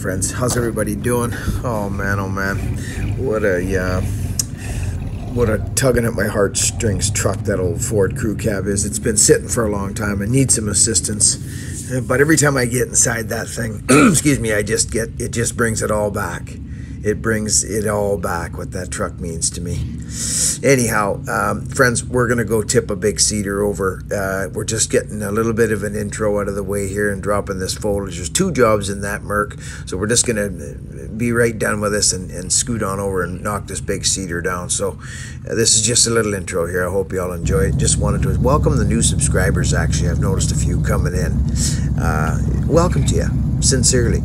friends. How's everybody doing? Oh man, what a tugging at my heartstrings truck that old Ford crew cab is. It's been sitting for a long time. I need some assistance, but every time I get inside that thing, excuse me, it just brings it all back. It brings it all back, what that truck means to me. Anyhow, friends, we're going to go tip a big cedar over. We're just getting a little bit of an intro out of the way here and dropping this foliage. There's 2 jobs in that Merc, so we're just going to be right done with this and scoot on over and knock this big cedar down. So this is just a little intro here. I hope you all enjoy it. Just wanted to welcome the new subscribers, actually. I've noticed a few coming in. Welcome to you, sincerely.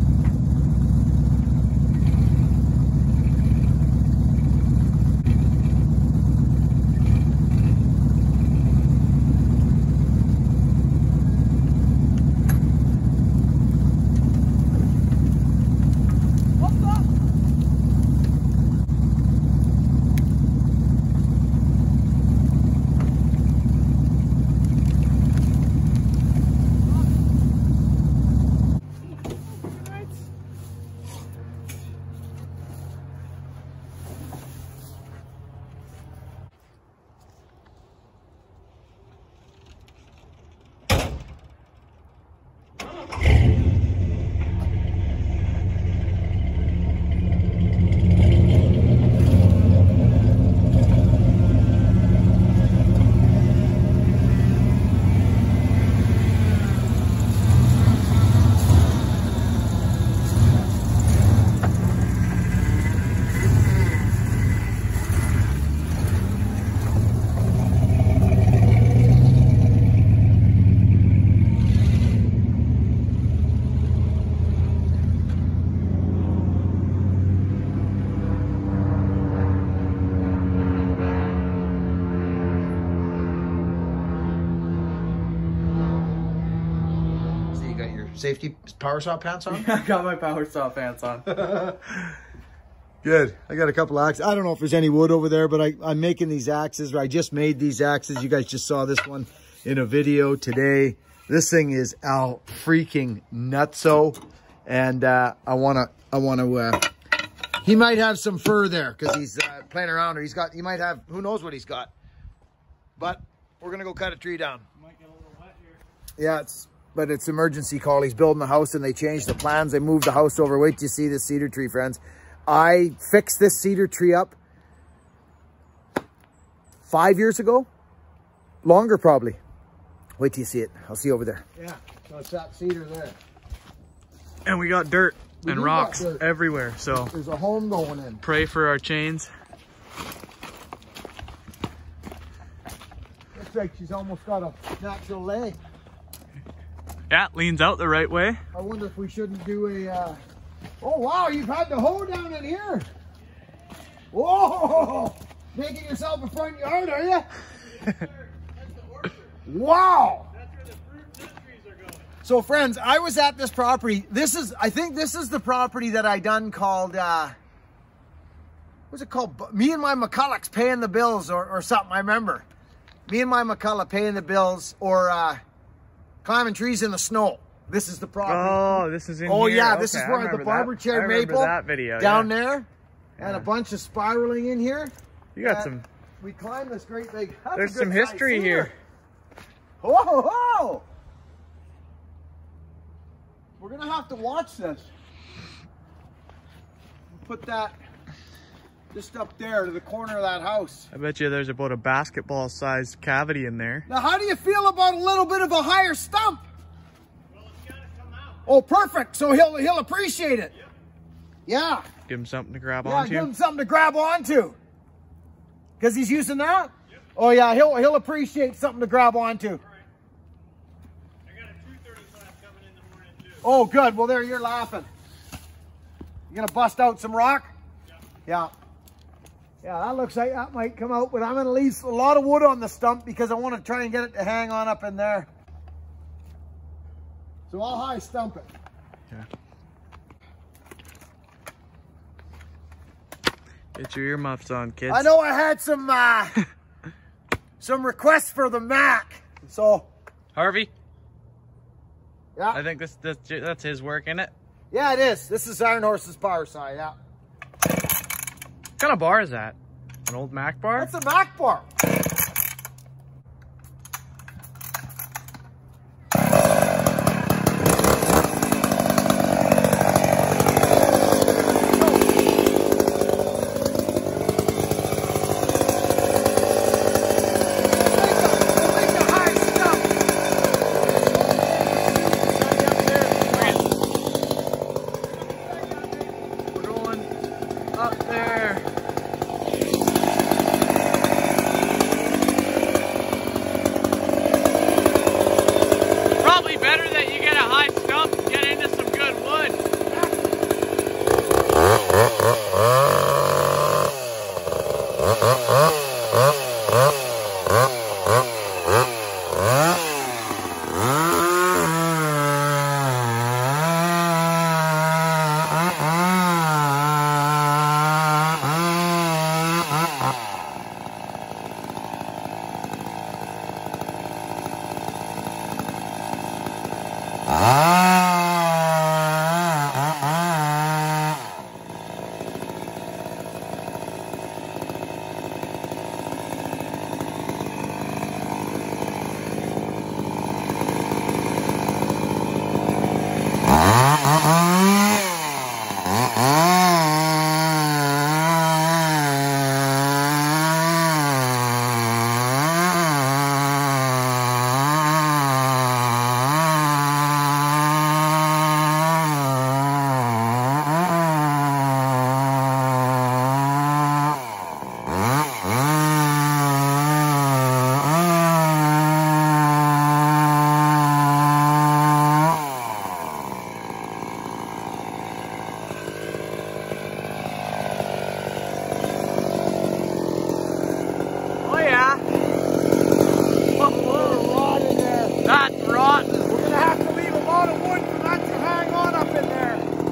Safety power saw pants on? I got my power saw pants on. Good. I got a couple axes. I don't know if there's any wood over there, but I'm making these axes. I just made these axes. You guys just saw this one in a video today. This thing is out freaking nutso. And I wanna he might have some fur there because he's playing around, or he might have, who knows what he's got. But we're gonna go cut a tree down. Might get a little wet here. Yeah, but it's emergency call. He's building a house and they changed the plans. They moved the house over. Wait till you see this cedar tree, friends. I fixed this cedar tree up 5 years ago. Longer, probably. Wait till you see it. I'll see you over there. Yeah, so it's that cedar there. And we got dirt and rocks everywhere. So there's a home going in. Pray for our chains. Looks like she's almost got a natural lay. Yeah, leans out the right way. I wonder if we shouldn't do a, oh wow, you've had the hoe down in here. Whoa, making yourself a front yard, are you? Yes, sir. That's the orchard. Wow. That's where the fruit trees are going. So friends, I was at this property. I think this is the property that I done called, what's it called? Me and my McCullochs paying the bills or something, I remember. Me and my McCulloch paying the bills, or, climbing trees in the snow. This is the property. Oh, this is in here. Oh yeah, okay, this is where the barber chair maple that video, down there, and a bunch of spiraling in here. You got some. We climbed this great big. There's some history here. Whoa, whoa! We're gonna have to watch this. Put that just up there to the corner of that house. I bet you there's about a basketball-sized cavity in there. Now, how do you feel about a little bit of a higher stump? Well, it's gotta come out. Oh, perfect. So he'll appreciate it. Yep. Yeah. Give him something to grab onto. Yeah, give him something to grab onto. Because he's using that? Yep. Oh yeah, he'll appreciate something to grab onto. All right. I got a 235 coming in the morning too. Oh, good. Well, there, you're laughing. You gonna bust out some rock? Yep. Yeah. Yeah, that looks like that might come out, but I'm going to leave a lot of wood on the stump because I want to try and get it to hang on up in there. So I'll high stump it. Yeah. Get your earmuffs on, kids. I know I had some requests for the Mac, so. Harvey? Yeah. I think that's his work, isn't it? Yeah, it is. This is Iron Horse's power saw, yeah. What kind of bar is that? An old Mac bar? That's a Mac bar. Up there. Probably better that you get a high stump and get into some good wood.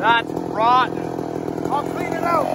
That's rotten. I'll clean it out.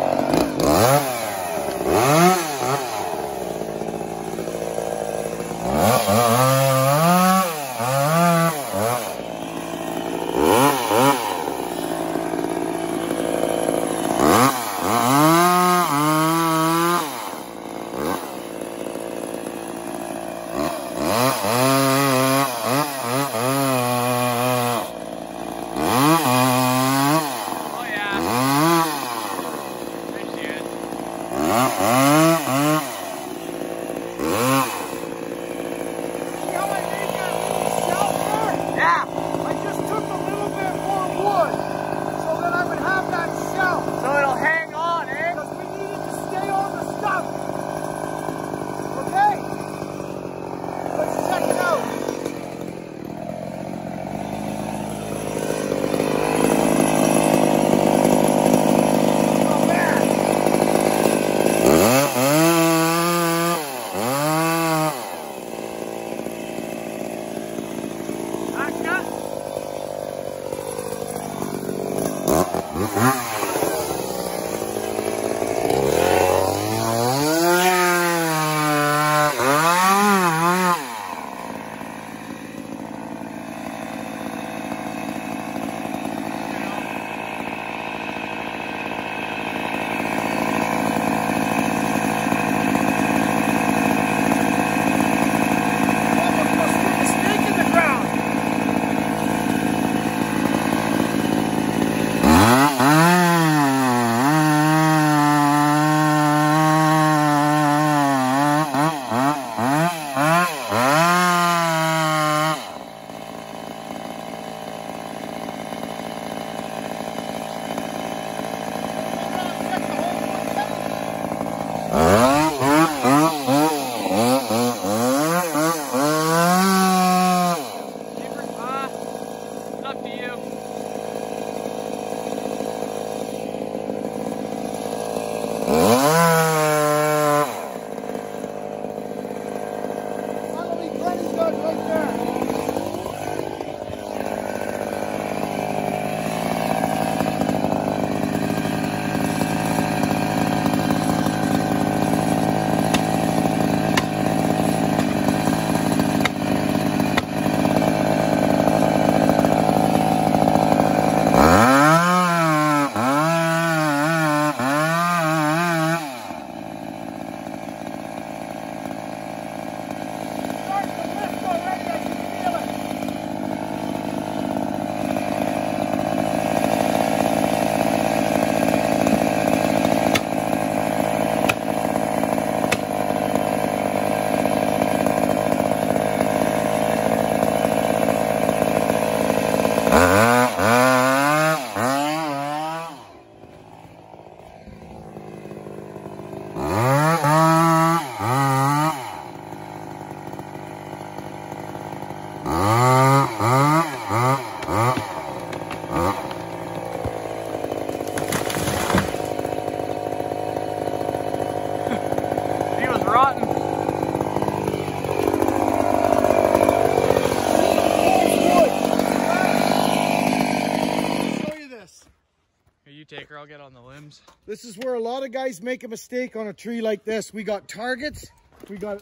limbs. This is where a lot of guys make a mistake on a tree like this. We got targets, we got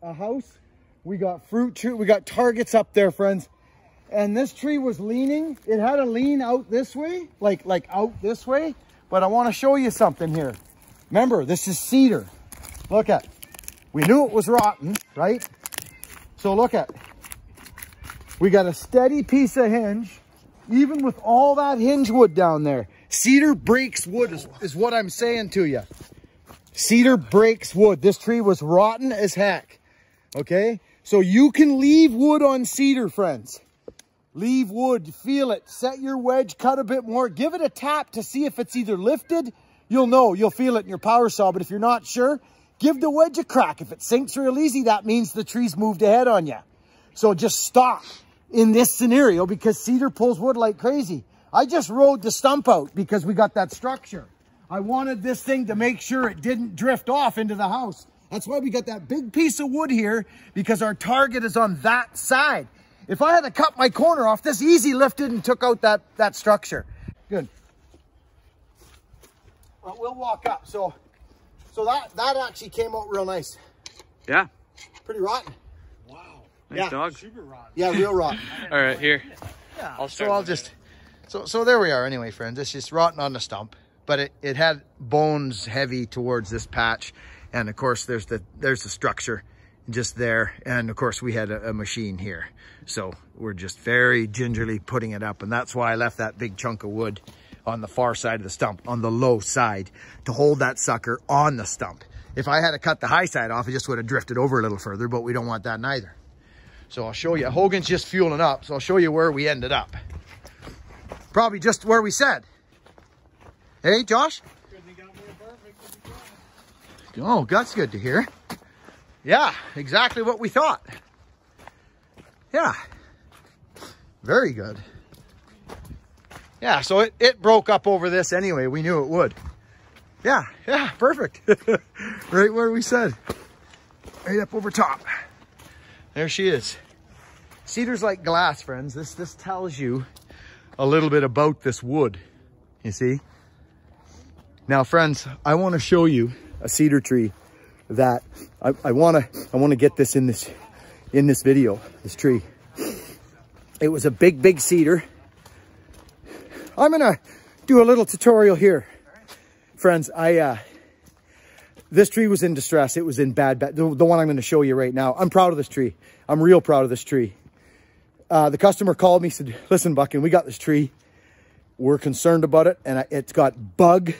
a house, we got fruit tree, we got targets up there, friends. And this tree was leaning. It had to lean out this way, like out this way. But I want to show you something here. Remember, this is cedar. Look at, we knew it was rotten, right? So look at, we got a steady piece of hinge, even with all that hinge wood down there. Cedar breaks wood is what I'm saying to you. Cedar breaks wood. This tree was rotten as heck, okay? So you can leave wood on cedar, friends. Leave wood, feel it, set your wedge, cut a bit more, give it a tap to see if it's either lifted. You'll know, you'll feel it in your power saw, but if you're not sure, give the wedge a crack. If it sinks real easy, that means the tree's moved ahead on you. So just stop in this scenario because cedar pulls wood like crazy. I just rode the stump out because we got that structure. I wanted this thing to make sure it didn't drift off into the house. That's why we got that big piece of wood here, because our target is on that side. If I had to cut my corner off, this easy lifted and took out that structure. Good. Well, we'll walk up. So that actually came out real nice. Yeah. Pretty rotten. Wow. Nice dog. Super rotten. Yeah, real rotten. All right, here. Yeah. So there we are anyway, friends. It's just rotten on the stump, but it had bones heavy towards this patch. And of course there's the structure just there. And of course we had a machine here. So we're just very gingerly putting it up. And that's why I left that big chunk of wood on the far side of the stump, on the low side, to hold that sucker on the stump. If I had to cut the high side off, it just would have drifted over a little further, but we don't want that neither. So I'll show you. Hogan's just fueling up, so I'll show you where we ended up. Probably just where we said. Hey, Josh? Oh, that's good to hear. Yeah, exactly what we thought. Yeah, very good. Yeah, so it broke up over this anyway. We knew it would. Yeah, perfect. Right where we said. Right up over top. There she is. Cedar's like glass, friends. This tells you a little bit about this wood, you see? Now, friends, I want to show you a cedar tree that I want to get this in this video, this tree. It was a big cedar. I'm gonna do a little tutorial here, friends. This tree was in distress. It was in bad. The one I'm going to show you right now. I'm proud of this tree. I'm real proud of this tree. The customer called me, said, "Listen, Buckin, we got this tree. We're concerned about it, and it's got bug."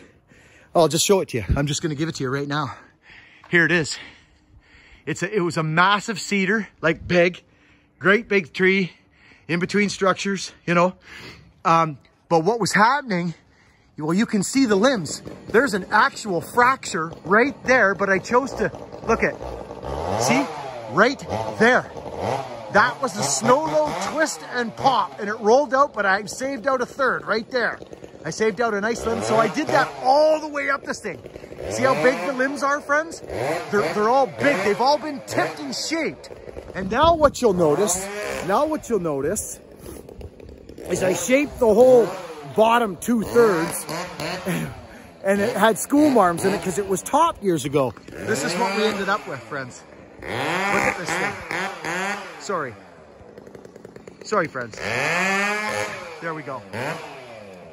I'll just show it to you. I'm just going to give it to you right now. Here it is. It was a massive cedar, like big, great big tree, in between structures, you know. But what was happening, well, you can see the limbs. There's an actual fracture right there, but I chose to, look at, see, right there. That was a snow low twist and pop, and it rolled out, but I saved out a third right there. I saved out a nice limb, so I did that all the way up this thing. See how big the limbs are, friends? They're all big. They've all been tipped and shaped. And now what you'll notice is I shaped the whole bottom 2/3 and it had school marms in it because it was topped years ago. This is what we ended up with, friends. Look at this thing. Sorry, friends. There we go.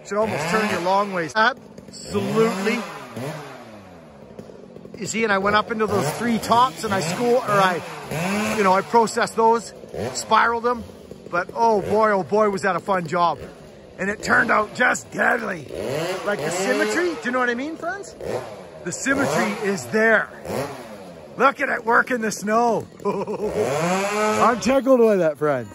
Should almost turn you long ways. Absolutely. You see, and I went up into those 3 tops and I processed those, spiraled them. But oh boy, was that a fun job. And it turned out just deadly. Like the symmetry, do you know what I mean, friends? The symmetry is there. Look at it work in the snow. I'm tickled with that, friends.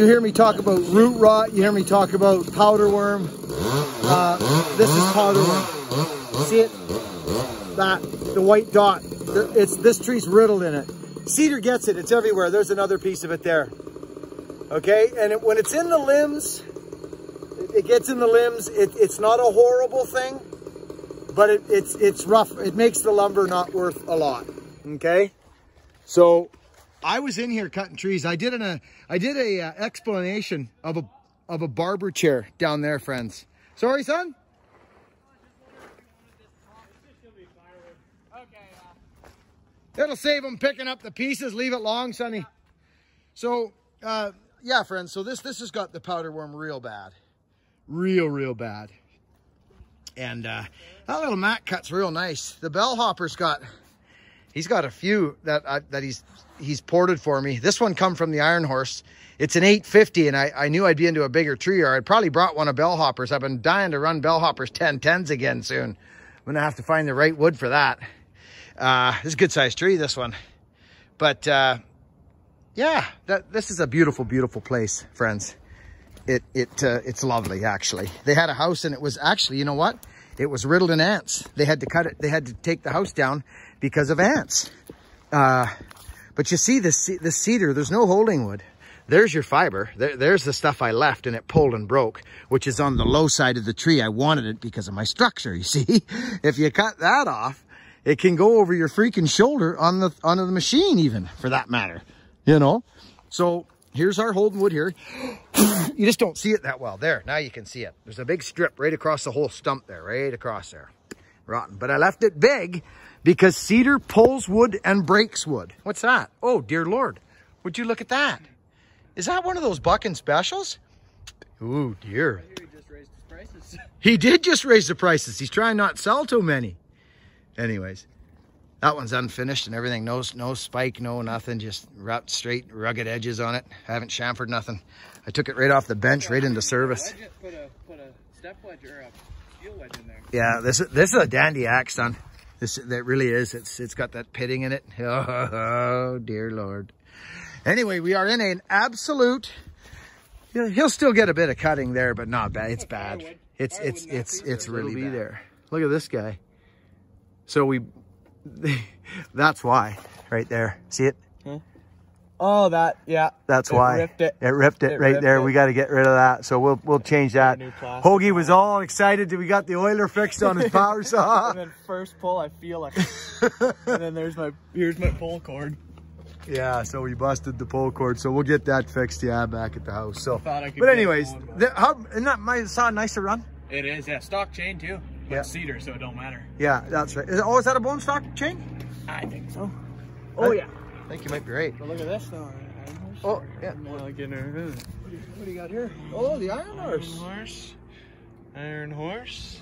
You hear me talk about root rot. You hear me talk about powder worm. This is powder worm. See it? The white dot. This tree's riddled in it. Cedar gets it. It's everywhere. There's another piece of it there. Okay, and when it's in the limbs, it gets in the limbs. It's not a horrible thing, but it's rough. It makes the lumber not worth a lot. Okay, so I was in here cutting trees. I did a explanation of a barber chair down there, friends. Sorry, son. It'll save them picking up the pieces. Leave it long, Sonny. So, yeah, friends. So this has got the powder worm real bad. Real bad. And that little mat cut's real nice. The bellhopper's he's got a few that he's ported for me. This one come from the Iron Horse. It's an 850, and I knew I'd be into a bigger tree, or I'd probably brought one of bellhoppers. I've been dying to run bellhoppers 1010s again soon. I'm gonna have to find the right wood for that. This is a good sized tree, this one. But yeah, this is a beautiful place, friends. It's lovely, actually. They had a house, and it was actually, you know what? It was riddled in ants. They had to cut it. They had to take the house down because of ants. But you see this cedar, there's no holding wood. There's your fiber. There's the stuff I left, and it pulled and broke, which is on the low side of the tree. I wanted it because of my structure, you see. If you cut that off, it can go over your freaking shoulder onto the machine, even, for that matter, you know? So here's our holding wood here. You just don't see it that well. There, now you can see it. There's a big strip right across the whole stump there, right across there. Rotten. But I left it big because cedar pulls wood and breaks wood. What's that? Oh, dear Lord. Would you look at that? Is that one of those bucking specials? Ooh, dear. He just raised his prices. He did just raise the prices. He's trying not to sell too many. Anyways, that one's unfinished and everything. No spike, no nothing. Just straight, rugged edges on it. I haven't chamfered nothing. I took it right off the bench, right into service. Put a step wedge or a steel wedge in there. Yeah, this is a dandy axe, son. That really is. It's got that pitting in it. Oh, dear Lord. Anyway, we are in an absolute. He'll still get a bit of cutting there, but not bad. It's bad. It's really bad. There. Look at this guy. So that's why, right there. See it? Huh? Oh, yeah. That's why. Ripped it. It ripped it right there. We got to get rid of that. So we'll change that. Hoagie was all excited that we got the oiler fixed on his power saw. And then first pull, I feel like, and then here's my pull cord. Yeah, so we busted the pull cord. So we'll get that fixed, yeah, back at the house. So, but anyways, isn't that my saw nice to run? It is, yeah. Stock chain too. But yeah. Cedar, so it don't matter. Yeah, that's right. Is that a bone stock chain? I think so. Oh, yeah. I think you might be right. But look at this though. Oh, yeah. What do you got here? Oh, the Iron Horse. Iron Horse.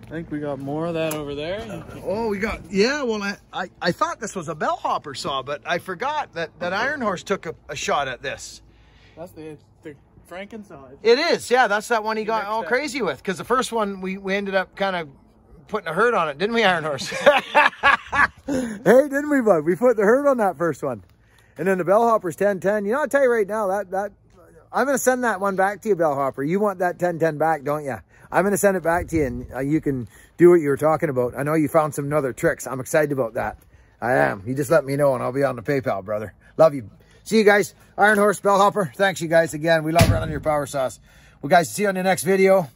I think we got more of that over there. Oh, we got, yeah, well, I thought this was a bellhopper saw, but I forgot that Iron Horse took a shot at this. That's the Franken saw. It is, yeah, that's that one he got all crazy with, because the first one we ended up kind of putting a hurt on it, didn't we, Iron Horse? Hey, didn't we, bud? We put the hurt on that first one. And then the bellhopper's 1010. You know, I'll tell you right now, that I'm going to send that one back to you, bellhopper. You want that 1010 back, don't you? I'm going to send it back to you, and you can do what you were talking about. I know you found some other tricks. I'm excited about that. I am. You just let me know, and I'll be on the PayPal, brother. Love you. See you guys. Iron Horse, bellhopper. Thanks, you guys, again. We love running your power saws. Well, guys, see you on the next video.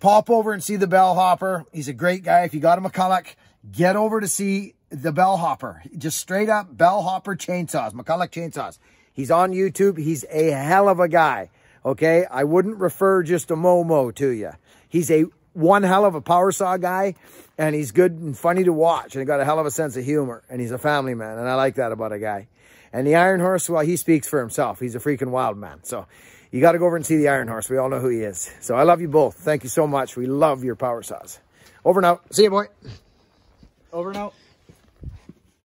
Pop over and see the bellhopper. He's a great guy. If you got a McCulloch, get over to see the bellhopper. Just straight up bellhopper chainsaws, McCulloch chainsaws. He's on YouTube. He's a hell of a guy. Okay, I wouldn't refer just a Momo to you. He's one hell of a power saw guy, and he's good and funny to watch, and he got a hell of a sense of humor, and he's a family man, and I like that about a guy. And the Iron Horse, well, he speaks for himself. He's a freaking wild man. So you got to go over and see the Iron Horse. We all know who he is. So I love you both. Thank you so much. We love your power saws. Over and out. See you, boy. Over and out.